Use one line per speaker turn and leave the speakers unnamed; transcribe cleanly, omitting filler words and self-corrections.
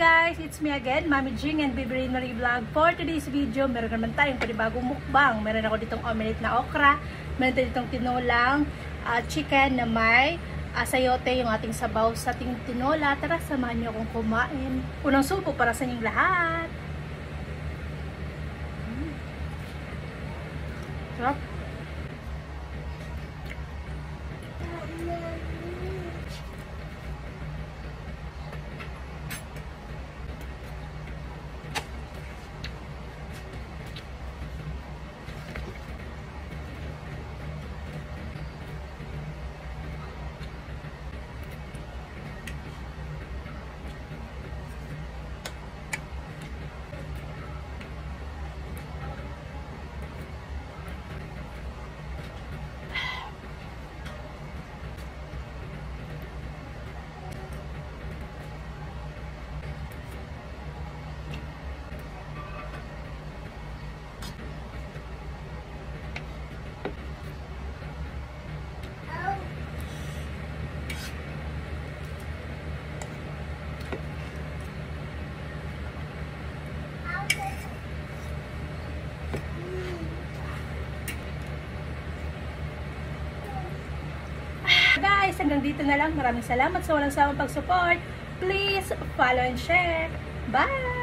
guys! It's me again, Mami Jing and Baby Rain Marie Vlog. For today's video, meron naman tayong panibagong mukbang. Meron ako ditong omelette na okra. Meron tayo ditong tinolang chicken na may sayote, yung ating sabaw sa ating tinola. Tara, samahan niyo akong kumain. Unang subo para sa inyong lahat. Sarap. Guys, hanggang dito na lang. Maraming salamat sa walang sawang pag-support. Please follow and share. Bye!